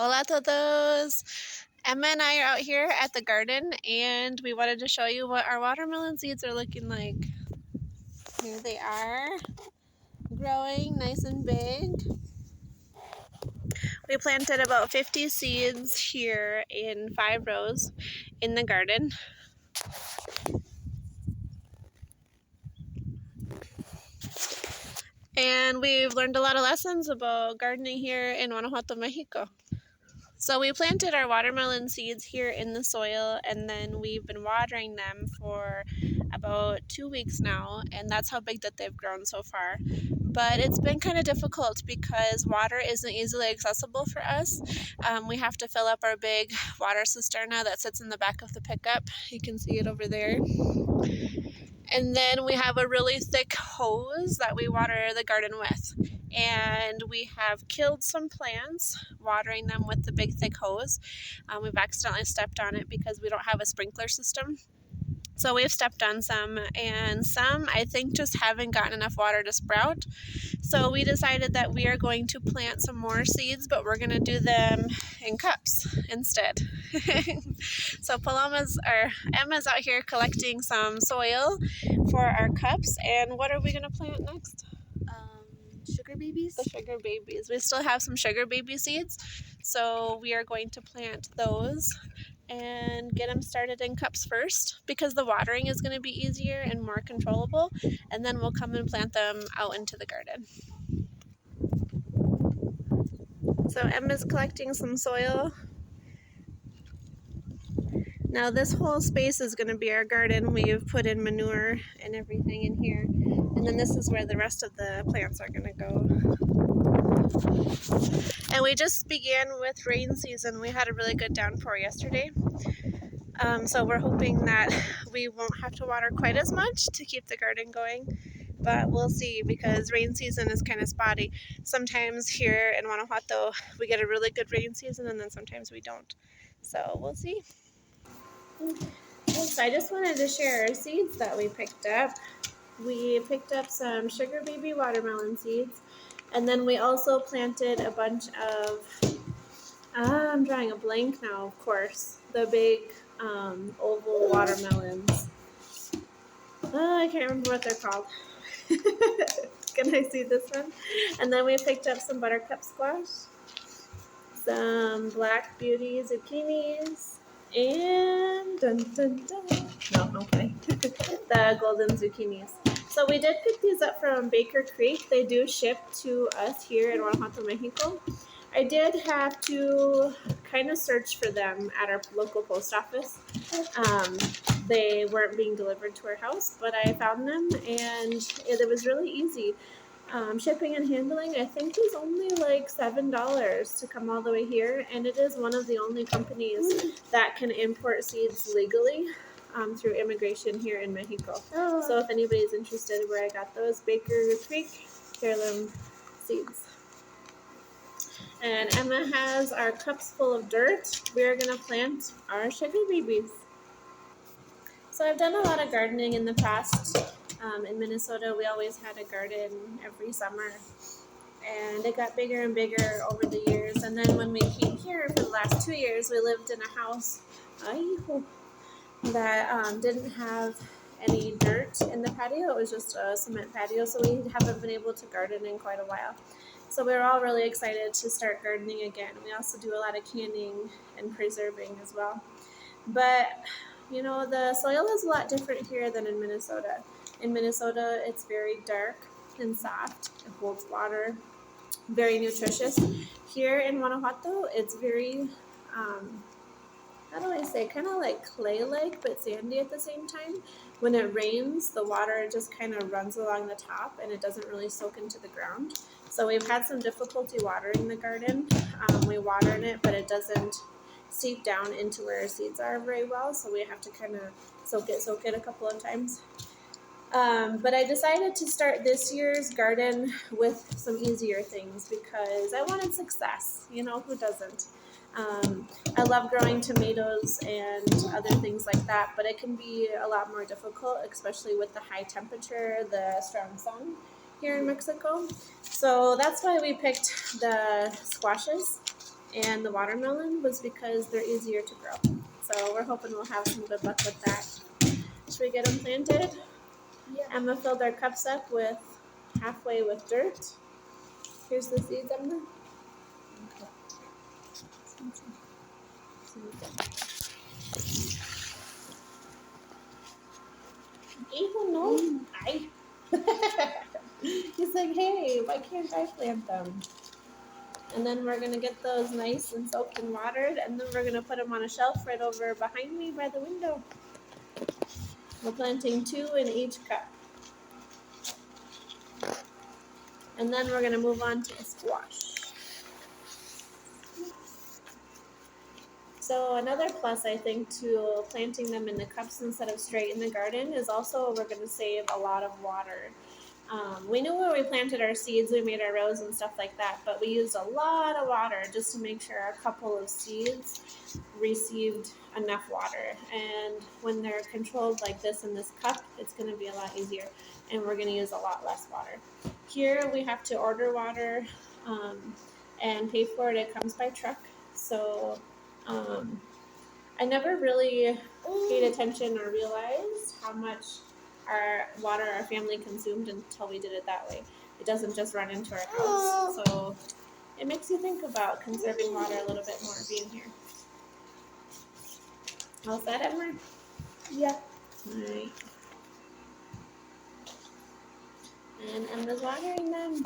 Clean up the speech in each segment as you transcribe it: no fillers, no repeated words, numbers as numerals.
Hola todos! Emma and I are out here at the garden and we wanted to show you what our watermelon seeds are looking like. Here they are, growing nice and big. We planted about 50 seeds here in 5 rows in the garden. And we've learned a lot of lessons about gardening here in Guanajuato, Mexico. So we planted our watermelon seeds here in the soil, and then we've been watering them for about 2 weeks now, and that's how big that they've grown so far. But it's been kind of difficult because water isn't easily accessible for us. We have to fill up our big water cisterna that sits in the back of the pickup. You can see it over there. And then we have a really thick hose that we water the garden with. And we have killed some plants watering them with the big thick hose. We've accidentally stepped on it because we don't have a sprinkler system. So we've stepped on some, and some I think just haven't gotten enough water to sprout. So we decided that we are going to plant some more seeds, but we're going to do them in cups instead. So Emma's out here collecting some soil for our cups. And what are we going to plant next? Sugar babies. The sugar babies. We still have some sugar baby seeds, so we are going to plant those and get them started in cups first because the watering is going to be easier and more controllable, and then we'll come and plant them out into the garden. So Emma's collecting some soil. Now this whole space is going to be our garden. We've put in manure and everything in here, and then this is where the rest of the plants are going to go. And we just began with rain season. We had a really good downpour yesterday. So we're hoping that we won't have to water quite as much to keep the garden going, but we'll see because rain season is kind of spotty. Sometimes here in Guanajuato we get a really good rain season and then sometimes we don't. So we'll see. So I just wanted to share our seeds that we picked up. We picked up some sugar baby watermelon seeds, and then we also planted a bunch of, I'm drawing a blank now, of course, the big oval watermelons. I can't remember what they're called. Can I see this one? And then we picked up some buttercup squash, some black beauty zucchinis, and no, okay, the golden zucchinis. So we did pick these up from Baker Creek. They do ship to us here in Guanajuato, Mexico. I did have to kind of search for them at our local post office. They weren't being delivered to our house, but I found them, and it was really easy. Shipping and handling, I think, was only like $7 to come all the way here, and it is one of the only companies that can import seeds legally through immigration here in Mexico. So if anybody's interested where I got those, Baker Creek heirloom seeds. And Emma has our cups full of dirt. We're going to plant our sugar babies. So I've done a lot of gardening in the past. In Minnesota, we always had a garden every summer, and it got bigger and bigger over the years. And then when we came here for the last 2 years, we lived in a house that didn't have any dirt in the patio. It was just a cement patio, so we haven't been able to garden in quite a while. So we were all really excited to start gardening again. We also do a lot of canning and preserving as well. But you know, the soil is a lot different here than in Minnesota. In Minnesota, it's very dark and soft. It holds water, very nutritious. Here in Guanajuato, it's very, how do I say, kind of like clay-like, but sandy at the same time. When it rains, the water just kind of runs along the top, and it doesn't really soak into the ground. So we've had some difficulty watering the garden. We water in it, but it doesn't seep down into where our seeds are very well, so we have to kind of soak it a couple of times. But I decided to start this year's garden with some easier things because I wanted success. You know, who doesn't? I love growing tomatoes and other things like that, but it can be a lot more difficult, especially with the high temperature, the strong sun here in Mexico. So that's why we picked the squashes. and the watermelon was because they're easier to grow. So we're hoping we'll have some good luck with that. Should we get them planted? Yeah. Emma filled our cups up with halfway with dirt. Here's the seeds, Emma. Even no, I. He's like, hey, why can't I plant them? And then we're gonna get those nice and soaked and watered, and then we're gonna put them on a shelf right over behind me by the window. We're planting 2 in each cup. And then we're gonna move on to squash. So another plus, I think, to planting them in the cups instead of straight in the garden is also we're going to save a lot of water. We knew where we planted our seeds, we made our rows and stuff like that, but we used a lot of water just to make sure a couple of seeds received enough water. And when they're controlled like this in this cup, it's going to be a lot easier, and we're going to use a lot less water. Here we have to order water and pay for it. It comes by truck. So I never really paid attention or realized how much water our family consumed until we did it that way. It doesn't just run into our house. So it makes you think about conserving water a little bit more being here. All set, Emma? Yeah. Alright. And Emma's watering them.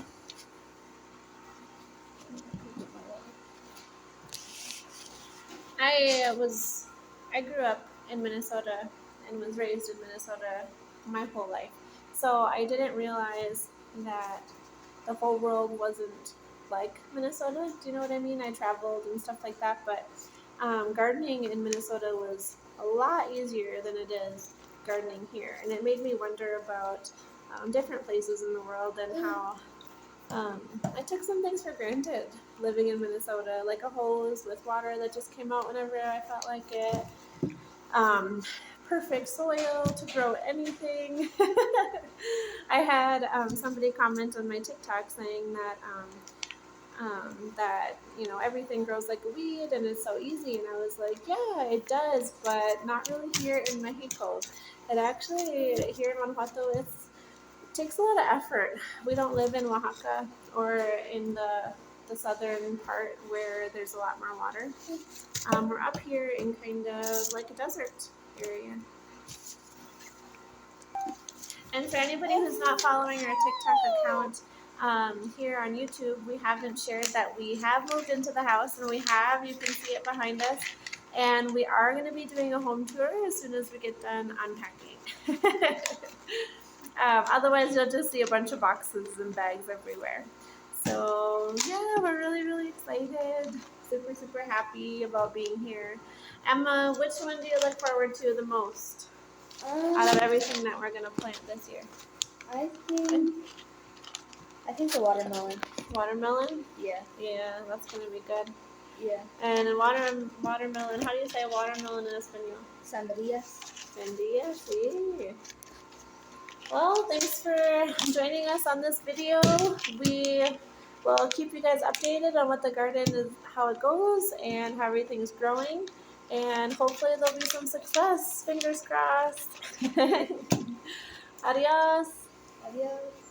I grew up in Minnesota and was raised in Minnesota my whole life. So I didn't realize that the whole world wasn't like Minnesota. Do you know what I mean? I traveled and stuff like that, but gardening in Minnesota was a lot easier than it is gardening here. And it made me wonder about different places in the world and how I took some things for granted living in Minnesota, like a hose with water that just came out whenever I felt like it. Perfect soil to grow anything. I had somebody comment on my TikTok saying that everything grows like a weed and it's so easy, and I was like, yeah, it does, but not really here in Mexico. It actually here in Guanajuato it takes a lot of effort. We don't live in Oaxaca or in the southern part where there's a lot more water. We're up here in kind of like a desert area. And for anybody who's not following our TikTok account here on YouTube, we haven't shared that we have moved into the house, and you can see it behind us. And we are going to be doing a home tour as soon as we get done unpacking. Otherwise, you'll just see a bunch of boxes and bags everywhere. So, yeah, we're really, really excited. Super, super happy about being here. Emma, which one do you look forward to the most out of everything that we're going to plant this year? I think the watermelon. Watermelon? Yeah. Yeah, that's going to be good. Yeah. And watermelon, how do you say watermelon in Espanol? Sandalias. Sandía, sí. Well, thanks for joining us on this video. We will keep you guys updated on what the garden is, how it goes, and how everything's growing. And hopefully there'll be some success. Fingers crossed. Adios. Adios.